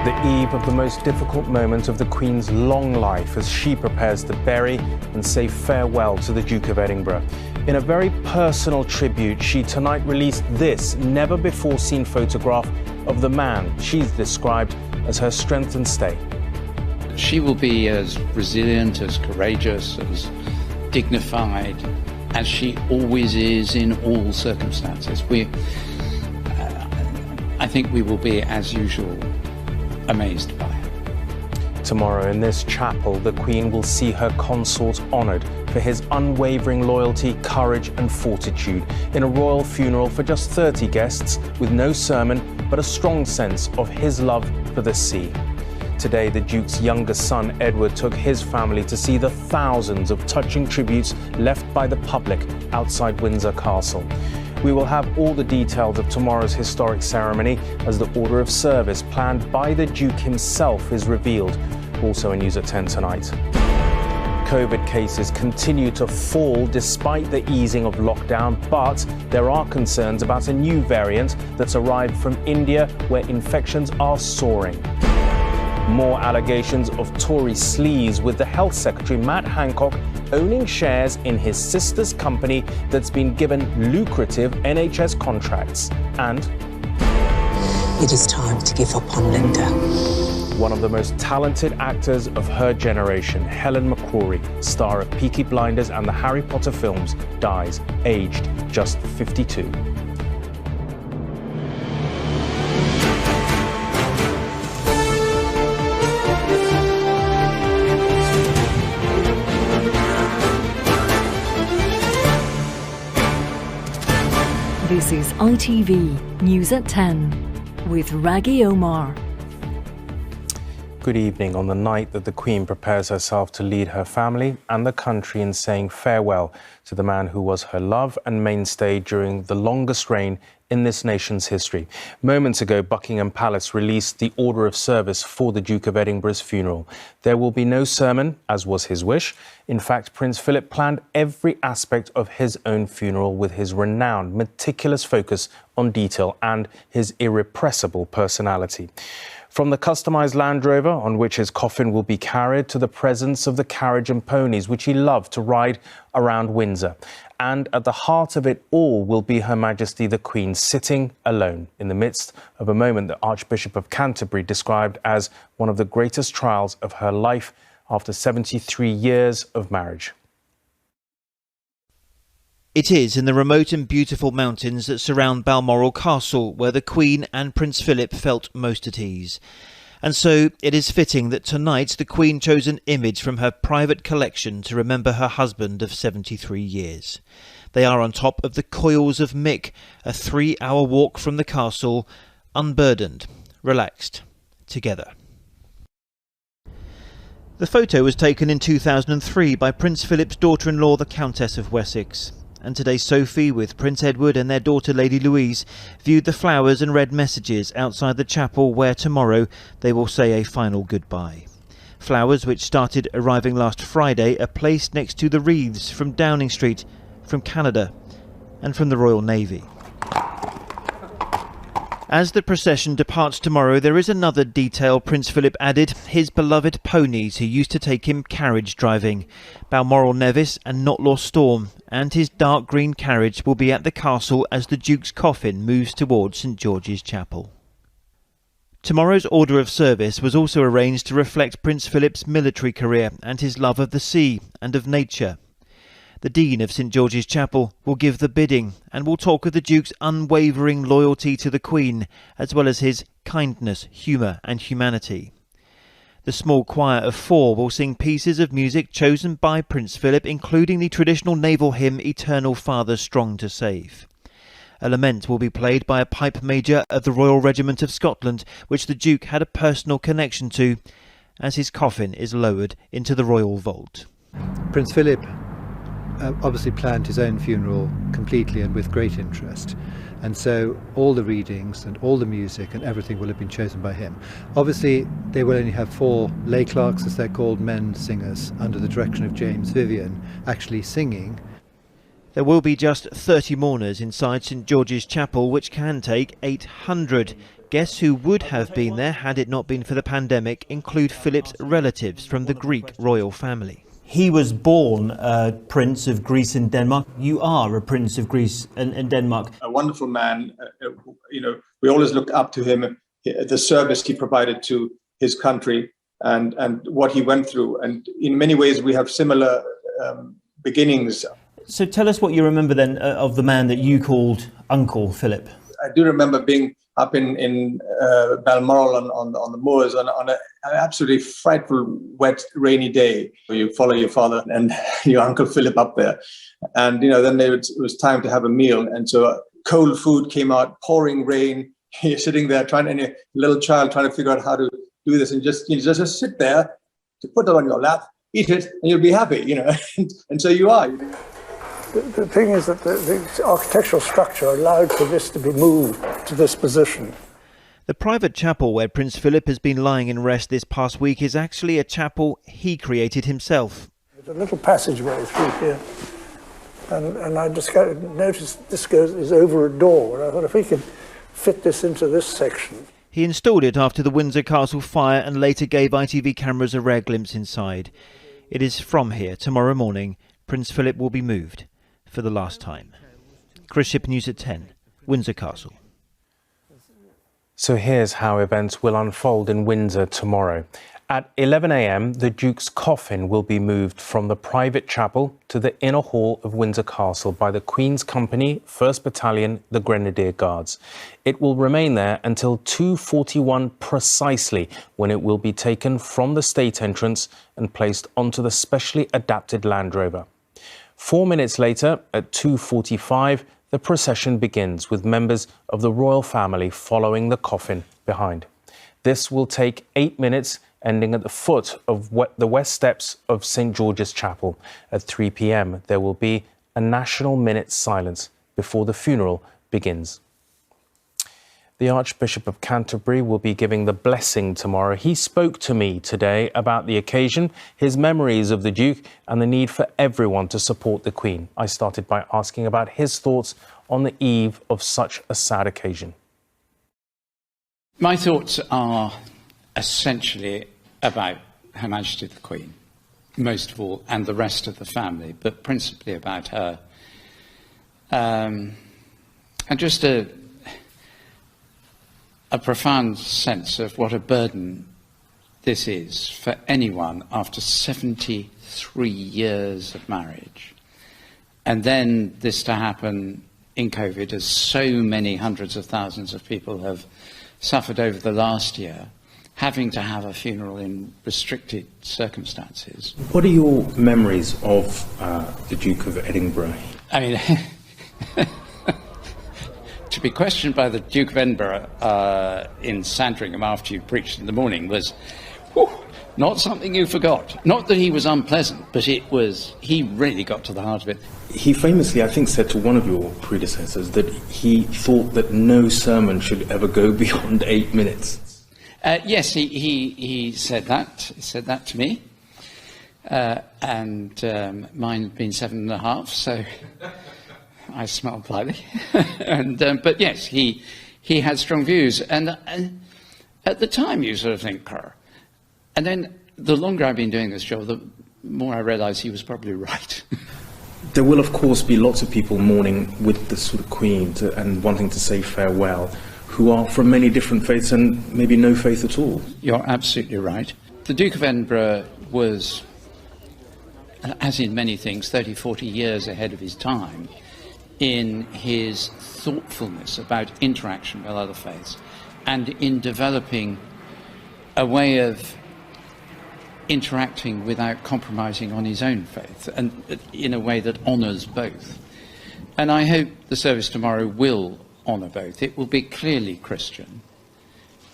The eve of the most difficult moment of the Queen's long life as she prepares to bury and say farewell to the Duke of Edinburgh. In a very personal tribute, she tonight released this never-before-seen photograph of the man she's described as her strength and stay. She will be as resilient, as courageous, as dignified as she always is in all circumstances. I think we will be, as usual, amazed by her. Tomorrow in this chapel, the Queen will see her consort honoured for his unwavering loyalty, courage and fortitude in a royal funeral for just 30 guests with no sermon but a strong sense of his love for the sea. Today, the Duke's youngest son, Edward, took his family to see the thousands of touching tributes left by the public outside Windsor Castle. We will have all the details of tomorrow's historic ceremony as the order of service planned by the Duke himself is revealed. Also in News at 10 tonight. COVID cases continue to fall despite the easing of lockdown, but there are concerns about a new variant that's arrived from India where infections are soaring. More allegations of Tory sleaze with the Health Secretary Matt Hancock owning shares in his sister's company that's been given lucrative NHS contracts. And it is time to give up on Linda. One of the most talented actors of her generation, Helen McCrory, star of Peaky Blinders and the Harry Potter films, dies, aged just 52. This is ITV News at 10 with Rageh Omaar. Good evening. On the night that the Queen prepares herself to lead her family and the country in saying farewell to the man who was her love and mainstay during the longest reign in this nation's history. Moments ago, Buckingham Palace released the order of service for the Duke of Edinburgh's funeral. There will be no sermon, as was his wish. In fact, Prince Philip planned every aspect of his own funeral with his renowned, meticulous focus on detail and his irrepressible personality. From the customised Land Rover on which his coffin will be carried to the presence of the carriage and ponies which he loved to ride around Windsor. And at the heart of it all will be Her Majesty the Queen sitting alone in the midst of a moment that Archbishop of Canterbury described as one of the greatest trials of her life after 73 years of marriage. It is in the remote and beautiful mountains that surround Balmoral Castle where the Queen and Prince Philip felt most at ease. And so it is fitting that tonight the Queen chose an image from her private collection to remember her husband of 73 years. They are on top of the Coils of Mick, a 3-hour walk from the castle, unburdened, relaxed, together. The photo was taken in 2003 by Prince Philip's daughter-in-law, the Countess of Wessex. And today Sophie, with Prince Edward and their daughter Lady Louise, viewed the flowers and read messages outside the chapel where tomorrow they will say a final goodbye. Flowers which started arriving last Friday are placed next to the wreaths from Downing Street, from Canada and from the Royal Navy. As the procession departs tomorrow, there is another detail Prince Philip added, his beloved ponies who used to take him carriage driving. Balmoral Nevis and Knotlaw Storm and his dark green carriage will be at the castle as the Duke's coffin moves towards St George's Chapel. Tomorrow's order of service was also arranged to reflect Prince Philip's military career and his love of the sea and of nature. The Dean of St George's Chapel will give the bidding and will talk of the Duke's unwavering loyalty to the Queen, as well as his kindness, humour and humanity. The small choir of 4 will sing pieces of music chosen by Prince Philip, including the traditional naval hymn Eternal Father Strong to Save. A lament will be played by a pipe major of the Royal Regiment of Scotland, which the Duke had a personal connection to, as his coffin is lowered into the royal vault. Prince Philip obviously planned his own funeral completely and with great interest, and so all the readings and all the music and everything will have been chosen by him. Obviously they will only have 4 lay clerks, as they're called, men singers, under the direction of James Vivian, actually singing. There will be just 30 mourners inside St George's Chapel, which can take 800. Guests who would have been there had it not been for the pandemic include Philip's relatives from the Greek royal family. He was born Prince of Greece and Denmark. You are a Prince of Greece and Denmark. A wonderful man. We always looked up to him, the service he provided to his country and what he went through. And in many ways, we have similar beginnings. So tell us what you remember then of the man that you called Uncle Philip. I do remember being up in Balmoral on the moors on an absolutely frightful, wet, rainy day. You follow your father and your Uncle Philip up there. And, then it was time to have a meal. And so cold food came out, pouring rain. You're sitting there and a little child trying to figure out how to do this. And just sit there, to put it on your lap, eat it, and you'll be happy, and so you are. The thing is that the architectural structure allowed for this to be moved to this position. The private chapel where Prince Philip has been lying in rest this past week is actually a chapel he created himself. There's a little passageway through here, and I just noticed this is over a door. And I thought if we could fit this into this section. He installed it after the Windsor Castle fire and later gave ITV cameras a rare glimpse inside. It is from here tomorrow morning Prince Philip will be moved for the last time. Chris Ship, News at 10, Windsor Castle. So here's how events will unfold in Windsor tomorrow. At 11 a.m, the Duke's coffin will be moved from the private chapel to the inner hall of Windsor Castle by the Queen's Company, 1st Battalion, the Grenadier Guards. It will remain there until 2:41 precisely, when it will be taken from the state entrance and placed onto the specially adapted Land Rover. 4 minutes later, at 2:45, the procession begins with members of the royal family following the coffin behind. This will take 8 minutes, ending at the foot of the west steps of St George's Chapel. At 3 p.m, there will be a national minute's silence before the funeral begins. The Archbishop of Canterbury will be giving the blessing tomorrow. He spoke to me today about the occasion, his memories of the Duke and the need for everyone to support the Queen. I started by asking about his thoughts on the eve of such a sad occasion. My thoughts are essentially about Her Majesty the Queen, most of all, and the rest of the family, but principally about her. And just a profound sense of what a burden this is for anyone after 73 years of marriage. And then this to happen in COVID, as so many hundreds of thousands of people have suffered over the last year, having to have a funeral in restricted circumstances. What are your memories of the Duke of Edinburgh? I mean, to be questioned by the Duke of Edinburgh in Sandringham after you preached in the morning was not something you forgot. Not that he was unpleasant, but he really got to the heart of it. He famously, I think, said to one of your predecessors that he thought that no sermon should ever go beyond 8 minutes. Yes, he said that. He said that to me. And mine had been 7.5, so I smelled slightly. But yes, he had strong views. And at the time, you sort of think, and then the longer I've been doing this job, the more I realise he was probably right. There will, of course, be lots of people mourning with the sort of Queen and wanting to say farewell, who are from many different faiths and maybe no faith at all. You're absolutely right. The Duke of Edinburgh was, as in many things, 30, 40 years ahead of his time in his thoughtfulness about interaction with other faiths and in developing a way of interacting without compromising on his own faith, and in a way that honours both. And I hope the service tomorrow will honour both. It will be clearly Christian,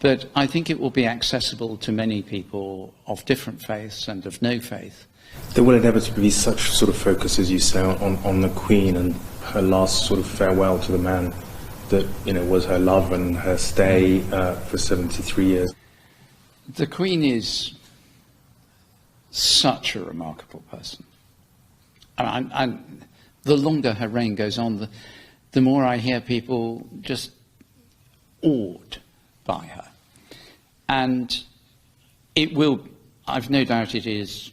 but I think it will be accessible to many people of different faiths and of no faith. There will inevitably be such sort of focus, as you say, on the Queen and her last sort of farewell to the man that, was her love and her stay for 73 years. The Queen is such a remarkable person. the longer her reign goes on, the more I hear people just awed by her. And it will, I've no doubt it is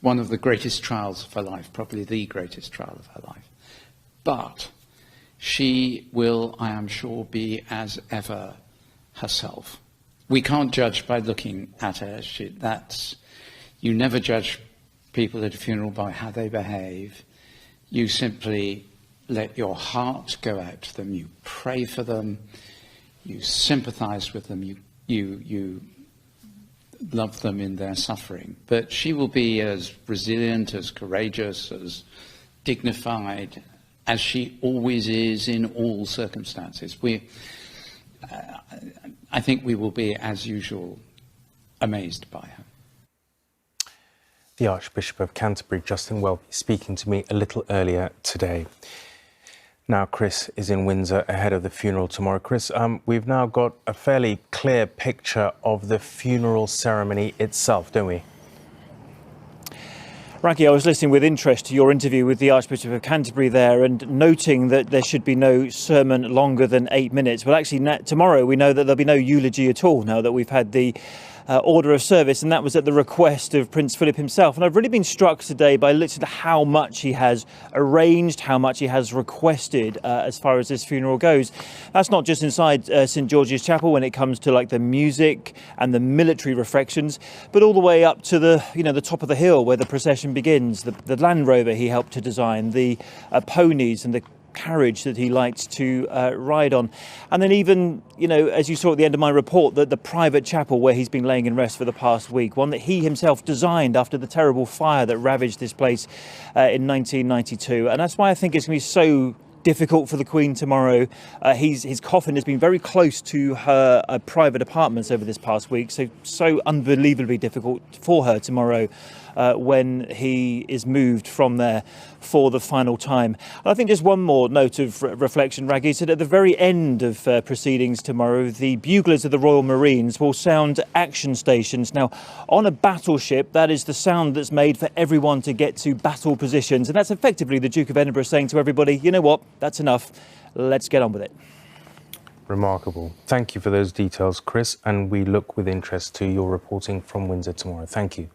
one of the greatest trials of her life, probably the greatest trial of her life. But she will, I am sure, be as ever herself. We can't judge by looking at her. You never judge people at a funeral by how they behave. You simply let your heart go out to them. You pray for them. You sympathize with them. You love them in their suffering. But she will be as resilient, as courageous, as dignified as she always is in all circumstances. I think we will be, as usual, amazed by her. The Archbishop of Canterbury, Justin Welby, speaking to me a little earlier today. Now Chris is in Windsor ahead of the funeral tomorrow. Chris, we've now got a fairly clear picture of the funeral ceremony itself, don't we? Rageh, I was listening with interest to your interview with the Archbishop of Canterbury there and noting that there should be no sermon longer than 8 minutes. Well, actually, tomorrow we know that there'll be no eulogy at all now that we've had the order of service, and that was at the request of Prince Philip himself. And I've really been struck today by literally how much he has arranged, how much he has requested as far as this funeral goes. That's not just inside St George's Chapel when it comes to like the music and the military reflections, but all the way up to the top of the hill where the procession begins. The Land Rover he helped to design, the ponies and the carriage that he likes to ride on. And then even, as you saw at the end of my report, the private chapel where he's been laying in rest for the past week, one that he himself designed after the terrible fire that ravaged this place in 1992. And that's why I think it's going to be so difficult for the Queen tomorrow. His coffin has been very close to her private apartments over this past week, so unbelievably difficult for her tomorrow when he is moved from there for the final time. And I think just one more note of reflection, Rageh, said at the very end of proceedings tomorrow, the buglers of the Royal Marines will sound action stations. Now, on a battleship, that is the sound that's made for everyone to get to battle positions. And that's effectively the Duke of Edinburgh saying to everybody, you know what, that's enough, let's get on with it. Remarkable. Thank you for those details, Chris, and we look with interest to your reporting from Windsor tomorrow. Thank you.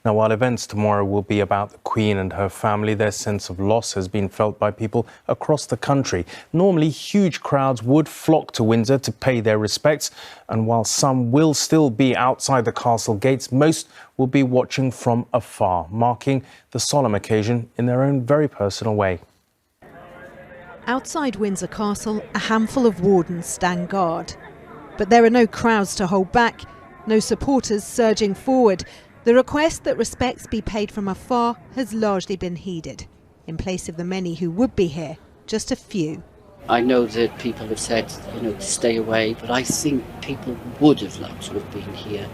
Now, while events tomorrow will be about the Queen and her family, their sense of loss has been felt by people across the country. Normally, huge crowds would flock to Windsor to pay their respects, and while some will still be outside the castle gates, most will be watching from afar, marking the solemn occasion in their own very personal way. Outside Windsor Castle, a handful of wardens stand guard. But there are no crowds to hold back, no supporters surging forward. The request that respects be paid from afar has largely been heeded. In place of the many who would be here, just a few. I know that people have said, to stay away, but I think people would have loved to have been here.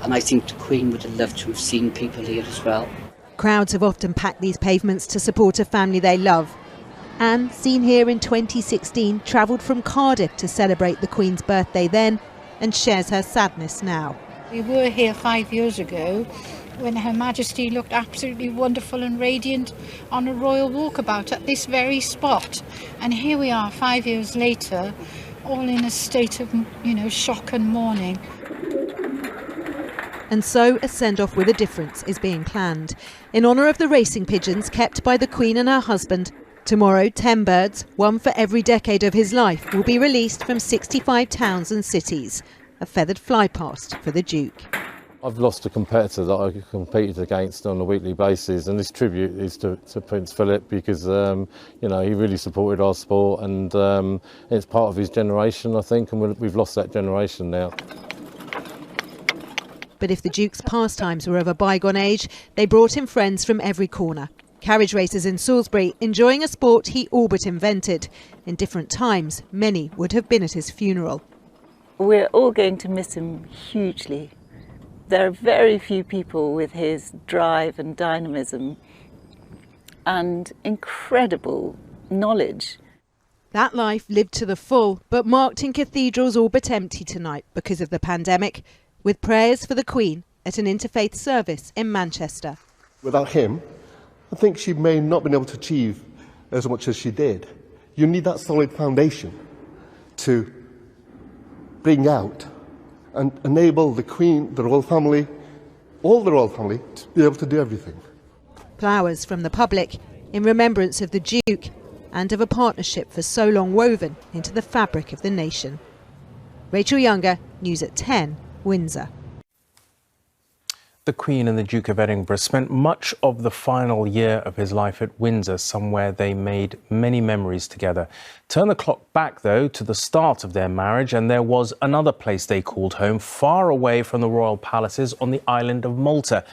And I think the Queen would have loved to have seen people here as well. Crowds have often packed these pavements to support a family they love. Anne, seen here in 2016, travelled from Cardiff to celebrate the Queen's birthday then and shares her sadness now. We were here 5 years ago when Her Majesty looked absolutely wonderful and radiant on a royal walkabout at this very spot. And here we are 5 years later, all in a state of, shock and mourning. And so a send-off with a difference is being planned. In honour of the racing pigeons kept by the Queen and her husband, tomorrow 10 birds, one for every decade of his life, will be released from 65 towns and cities. A feathered fly past for the Duke. I've lost a competitor that I competed against on a weekly basis, and this tribute is to Prince Philip because, he really supported our sport, and it's part of his generation, I think, and we've lost that generation now. But if the Duke's pastimes were of a bygone age, they brought him friends from every corner. Carriage racers in Salisbury, enjoying a sport he all but invented. In different times, many would have been at his funeral. We're all going to miss him hugely. There are very few people with his drive and dynamism and incredible knowledge. That life lived to the full, but marked in cathedrals all but empty tonight because of the pandemic, with prayers for the Queen at an interfaith service in Manchester. Without him, I think she may not have been able to achieve as much as she did. You need that solid foundation to bring out and enable the Queen, the royal family, all the royal family, to be able to do everything. Flowers from the public in remembrance of the Duke and of a partnership for so long woven into the fabric of the nation. Rachel Younger, News at 10, Windsor. The Queen and the Duke of Edinburgh spent much of the final year of his life at Windsor, somewhere they made many memories together. Turn the clock back, though, to the start of their marriage, and there was another place they called home, far away from the royal palaces on the island of Malta.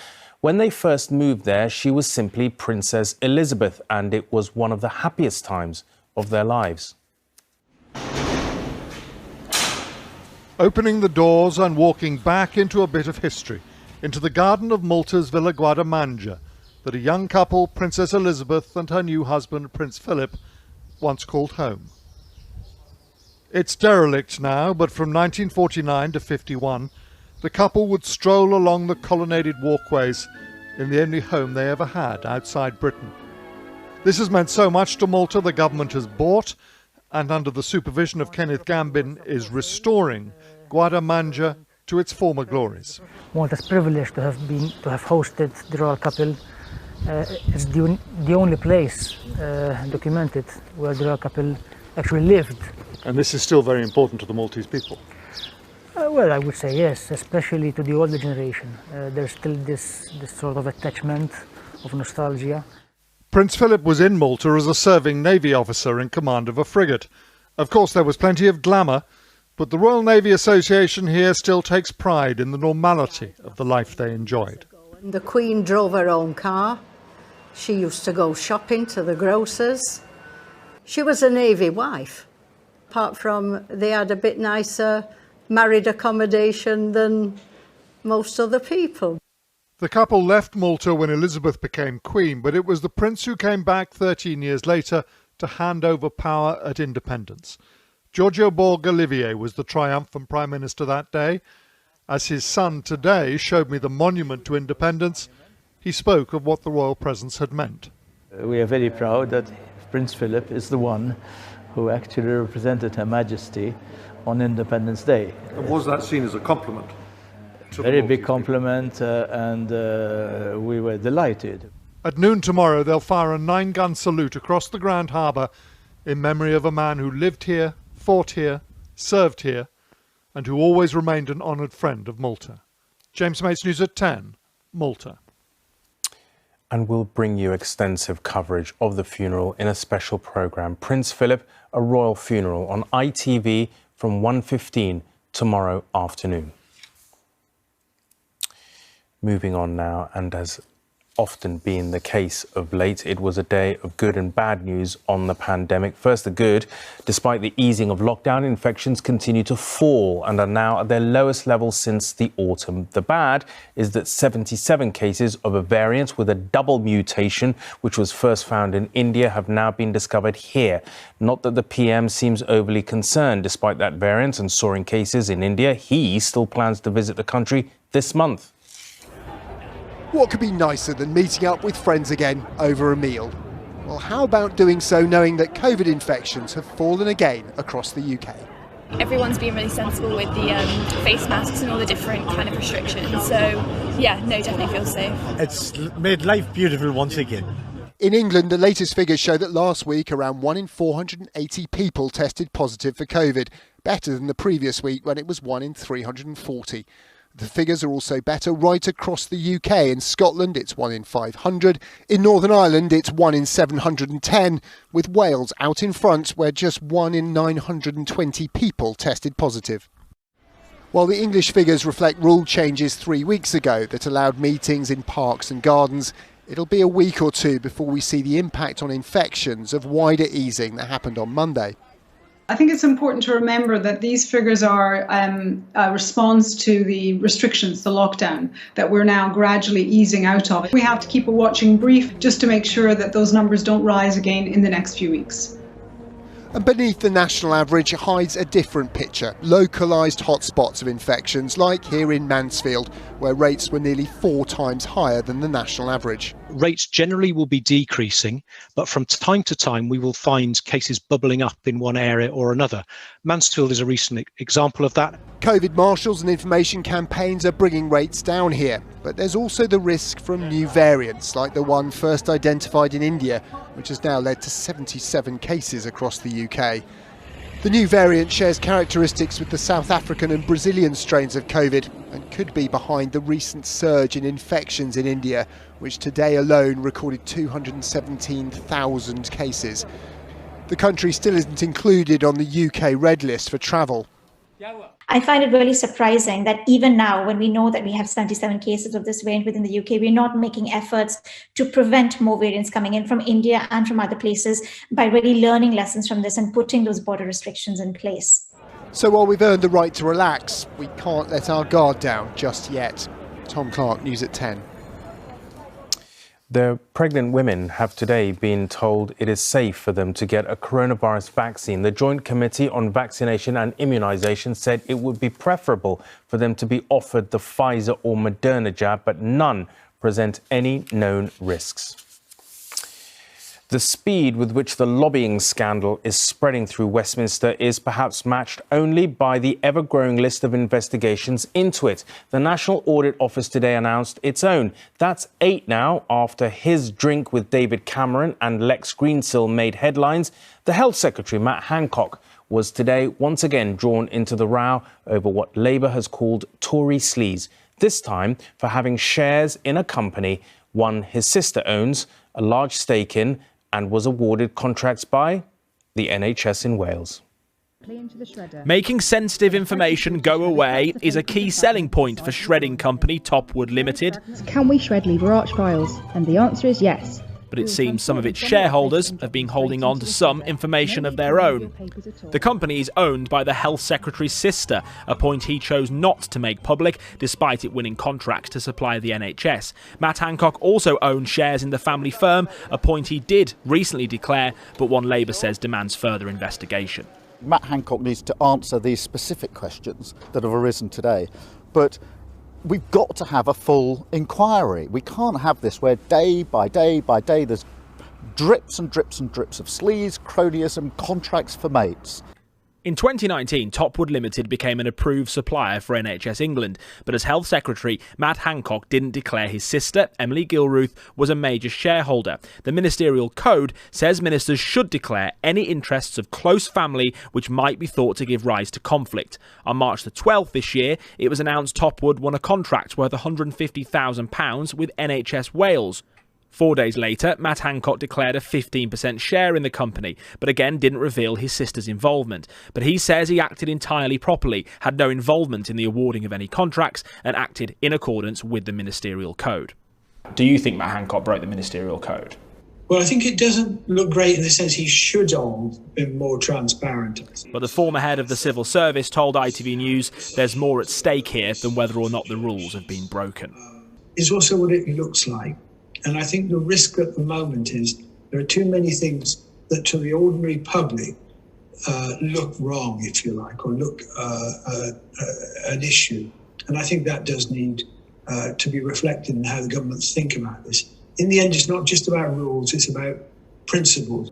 When they first moved there, she was simply Princess Elizabeth, and it was one of the happiest times of their lives. Opening the doors and walking back into a bit of history, into the garden of Malta's Villa Guardamangia, that a young couple, Princess Elizabeth and her new husband, Prince Philip, once called home. It's derelict now, but from 1949 to 51, the couple would stroll along the colonnaded walkways in the only home they ever had outside Britain. This has meant so much to Malta, the government has bought, and under the supervision of Kenneth Gambin, is restoring Guardamangia to its former glories. Malta's privileged to have hosted the royal couple. It's the only place documented where the royal couple actually lived. And this is still very important to the Maltese people? Well, I would say yes, especially to the older generation. There's still this sort of attachment of nostalgia. Prince Philip was in Malta as a serving Navy officer in command of a frigate. Of course, there was plenty of glamour, but the Royal Navy Association here still takes pride in the normality of the life they enjoyed. The Queen drove her own car. She used to go shopping to the grocers. She was a Navy wife, apart from they had a bit nicer married accommodation than most other people. The couple left Malta when Elizabeth became Queen, but it was the Prince who came back 13 years later to hand over power at independence. Giorgio Borg-Olivier was the triumphant Prime Minister that day. As his son today showed me the monument to independence, he spoke of what the royal presence had meant. We are very proud that Prince Philip is the one who actually represented Her Majesty on Independence Day. And was that seen as a compliment? Very big compliment, and we were delighted. At noon tomorrow, they'll fire a 9-gun salute across the Grand Harbour in memory of a man who lived here, fought here, served here, and who always remained an honoured friend of Malta. James Mates, News at 10, Malta. And we'll bring you extensive coverage of the funeral in a special programme, Prince Philip, A Royal Funeral, on ITV from 1:15 tomorrow afternoon. Moving on now, and as often been the case of late, it was a day of good and bad news on the pandemic. First, the good. Despite the easing of lockdown, infections continue to fall and are now at their lowest level since the autumn. The bad is that 77 cases of a variant with a double mutation, which was first found in India, have now been discovered here. Not that the PM seems overly concerned. Despite that variant and soaring cases in India, he still plans to visit the country this month. What could be nicer than meeting up with friends again over a meal? Well, how about doing so knowing that COVID infections have fallen again across the UK? Everyone's been really sensible with the face masks and all the different kind of restrictions. So, yeah, no, definitely feel safe. It's made life beautiful once again. In England, the latest figures show that last week around 1 in 480 people tested positive for COVID, better than the previous week when it was 1 in 340. The figures are also better right across the UK. In Scotland, it's 1 in 500. In Northern Ireland, it's 1 in 710, with Wales out in front, where just 1 in 920 people tested positive. While the English figures reflect rule changes 3 weeks ago that allowed meetings in parks and gardens, it'll be a week or two before we see the impact on infections of wider easing that happened on Monday. I think it's important to remember that these figures are a response to the restrictions, the lockdown, that we're now gradually easing out of. We have to keep a watching brief just to make sure that those numbers don't rise again in the next few weeks. And beneath the national average hides a different picture, localised hotspots of infections like here in Mansfield, where rates were nearly 4 times higher than the national average. Rates generally will be decreasing, but from time to time we will find cases bubbling up in one area or another. Mansfield is a recent example of that. COVID marshals and information campaigns are bringing rates down here, but there's also the risk from new variants like the one first identified in India, which has now led to 77 cases across the UK. The new variant shares characteristics with the South African and Brazilian strains of COVID and could be behind the recent surge in infections in India, which today alone recorded 217,000 cases. The country still isn't included on the UK red list for travel. I find it really surprising that even now, when we know that we have 77 cases of this variant within the UK, we're not making efforts to prevent more variants coming in from India and from other places by really learning lessons from this and putting those border restrictions in place. So while we've earned the right to relax, we can't let our guard down just yet. Tom Clark, News at 10. The pregnant women have today been told it is safe for them to get a coronavirus vaccine. The Joint Committee on Vaccination and Immunisation said it would be preferable for them to be offered the Pfizer or Moderna jab, but none present any known risks. The speed with which the lobbying scandal is spreading through Westminster is perhaps matched only by the ever-growing list of investigations into it. The National Audit Office today announced its own. That's 8 now after his drink with David Cameron and Lex Greensill made headlines. The Health Secretary, Matt Hancock, was today once again drawn into the row over what Labour has called Tory sleaze, this time for having shares in a company one his sister owns a large stake in and was awarded contracts by the NHS in Wales. Making sensitive information go away is a key selling point for shredding company Topwood Limited. Can we shred Lever Arch files? And the answer is yes. But it seems some of its shareholders have been holding on to some information of their own. The company is owned by the Health Secretary's sister, a point he chose not to make public despite it winning contracts to supply the NHS. Matt Hancock also owns shares in the family firm, a point he did recently declare, but one Labour says demands further investigation. Matt Hancock needs to answer these specific questions that have arisen today, but we've got to have a full inquiry. We can't have this where day by day by day there's drips and drips and drips of sleaze, cronyism, contracts for mates. In 2019, Topwood Limited became an approved supplier for NHS England, but as Health Secretary, Matt Hancock didn't declare his sister, Emily Gilruth, was a major shareholder. The ministerial code says ministers should declare any interests of close family which might be thought to give rise to conflict. On March the 12th this year, it was announced Topwood won a contract worth £150,000 with NHS Wales. 4 days later, Matt Hancock declared a 15% share in the company, but again didn't reveal his sister's involvement. But he says he acted entirely properly, had no involvement in the awarding of any contracts, and acted in accordance with the ministerial code. Do you think Matt Hancock broke the ministerial code? Well, I think it doesn't look great in the sense he should have been more transparent. But the former head of the civil service told ITV News there's more at stake here than whether or not the rules have been broken. It's also what it looks like. And I think the risk at the moment is there are too many things that to the ordinary public look wrong, if you like, or look an issue. And I think that does need to be reflected in how the governments think about this. In the end, it's not just about rules, it's about principles.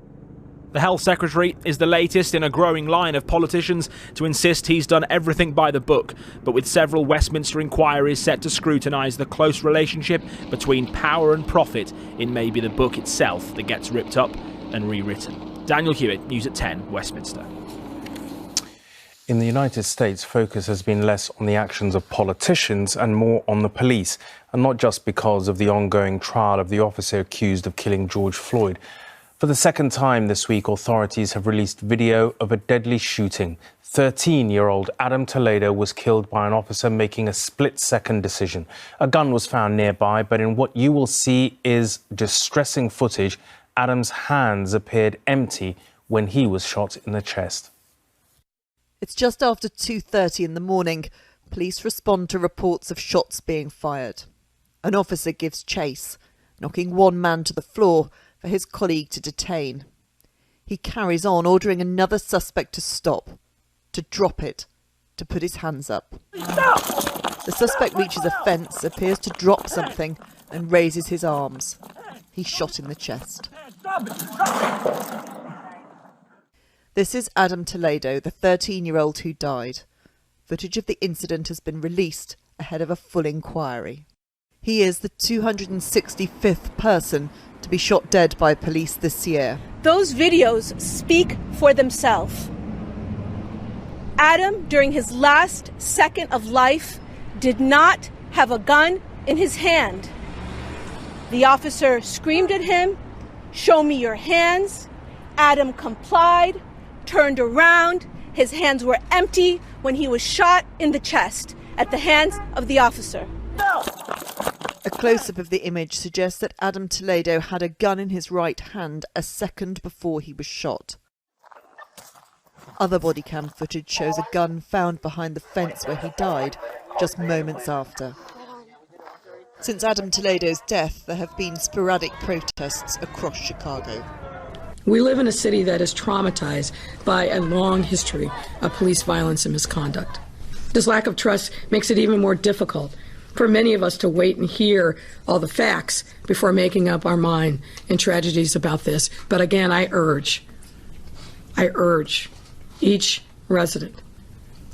The Health Secretary is the latest in a growing line of politicians to insist he's done everything by the book, but with several Westminster inquiries set to scrutinise the close relationship between power and profit in maybe the book itself that gets ripped up and rewritten. Daniel Hewitt, News at 10, Westminster. In the United States, focus has been less on the actions of politicians and more on the police, and not just because of the ongoing trial of the officer accused of killing George Floyd. For the second time this week, authorities have released video of a deadly shooting. 13-year-old Adam Toledo was killed by an officer making a split-second decision. A gun was found nearby, but in what you will see is distressing footage, Adam's hands appeared empty when he was shot in the chest. It's just after 2:30 in the morning. Police respond to reports of shots being fired. An officer gives chase, knocking one man to the floor for his colleague to detain. He carries on, ordering another suspect to stop, to drop it, to put his hands up. The suspect reaches a fence, appears to drop something and raises his arms. He's shot in the chest. This is Adam Toledo, the 13-year-old who died. Footage of the incident has been released ahead of a full inquiry. He is the 265th person to be shot dead by police this year. Those videos speak for themselves. Adam, during his last second of life, did not have a gun in his hand. The officer screamed at him, "Show me your hands." Adam complied, turned around. His hands were empty when he was shot in the chest at the hands of the officer. A close-up of the image suggests that Adam Toledo had a gun in his right hand a second before he was shot. Other body cam footage shows a gun found behind the fence where he died just moments after. Since Adam Toledo's death, there have been sporadic protests across Chicago. We live in a city that is traumatized by a long history of police violence and misconduct. This lack of trust makes it even more difficult for many of us to wait and hear all the facts before making up our mind in tragedies about this. But again, I urge each resident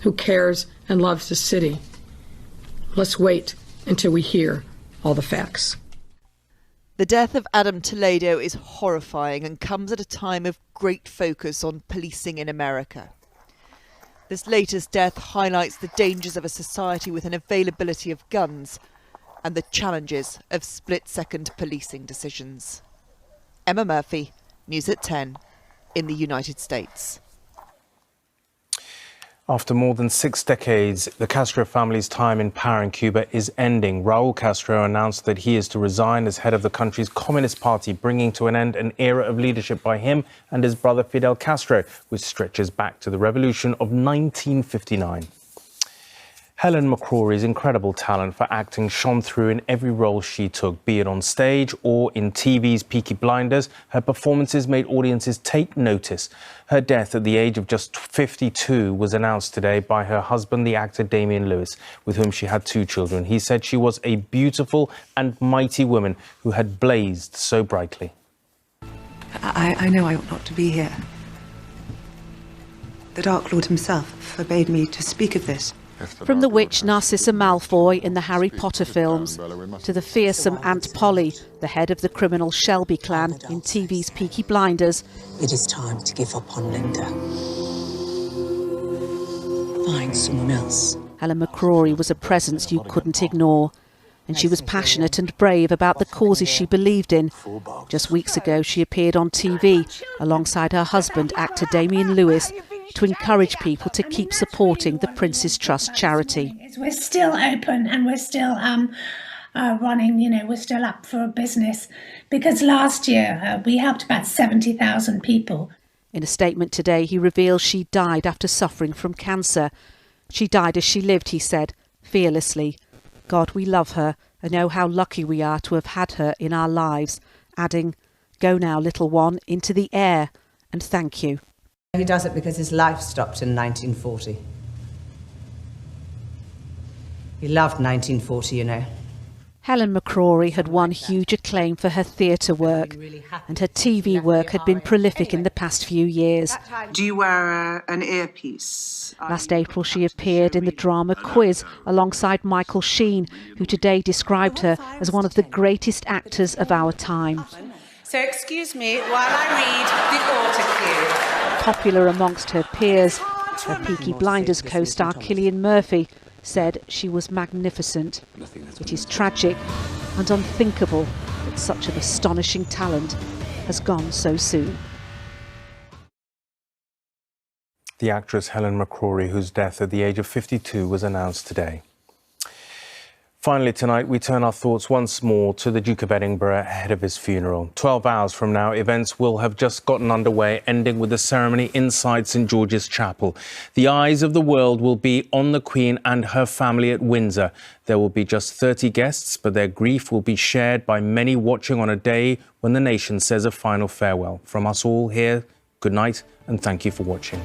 who cares and loves the city, let's wait until we hear all the facts. The death of Adam Toledo is horrifying and comes at a time of great focus on policing in America. This latest death highlights the dangers of a society with an availability of guns and the challenges of split-second policing decisions. Emma Murphy, News at 10, in the United States. After more than 6 decades, the Castro family's time in power in Cuba is ending. Raul Castro announced that he is to resign as head of the country's Communist Party, bringing to an end an era of leadership by him and his brother Fidel Castro, which stretches back to the revolution of 1959. Helen McCrory's incredible talent for acting shone through in every role she took, be it on stage or in TV's Peaky Blinders. Her performances made audiences take notice. Her death at the age of just 52 was announced today by her husband, the actor Damian Lewis, with whom she had 2 children. He said she was a beautiful and mighty woman who had blazed so brightly. I know I ought not to be here. The Dark Lord himself forbade me to speak of this. From the witch Narcissa Malfoy in the Harry Potter films to the fearsome Aunt Polly, the head of the criminal Shelby clan in TV's Peaky Blinders. It is time to give up on Linda. Find someone else. Helen McCrory was a presence you couldn't ignore, and she was passionate and brave about the causes she believed in. Just weeks ago, she appeared on TV alongside her husband, actor Damian Lewis, to encourage people to keep supporting the Prince's Trust charity. We're still open and we're still running, we're still up for a business, because last year we helped about 70,000 people. In a statement today, he reveals she died after suffering from cancer. She died as she lived, he said, fearlessly. God, we love her and know how lucky we are to have had her in our lives, adding, "Go now, little one, into the air, and thank you." He does it because his life stopped in 1940. He loved 1940, you know. Helen McCrory had won huge acclaim for her theatre work, and her TV work had been prolific in the past few years. Do you wear an earpiece? Last April, she appeared in the drama Quiz alongside Michael Sheen, who today described her as one of the greatest actors of our time. So excuse me while I read the autocue. Popular amongst her peers, her Peaky Blinders co-star Cillian Murphy said she was magnificent. It is tragic and unthinkable that such an astonishing talent has gone so soon. The actress Helen McCrory, whose death at the age of 52 was announced today. Finally tonight, we turn our thoughts once more to the Duke of Edinburgh ahead of his funeral. 12 hours from now, events will have just gotten underway, ending with the ceremony inside St George's Chapel. The eyes of the world will be on the Queen and her family at Windsor. There will be just 30 guests, but their grief will be shared by many watching on a day when the nation says a final farewell. From us all here, good night and thank you for watching.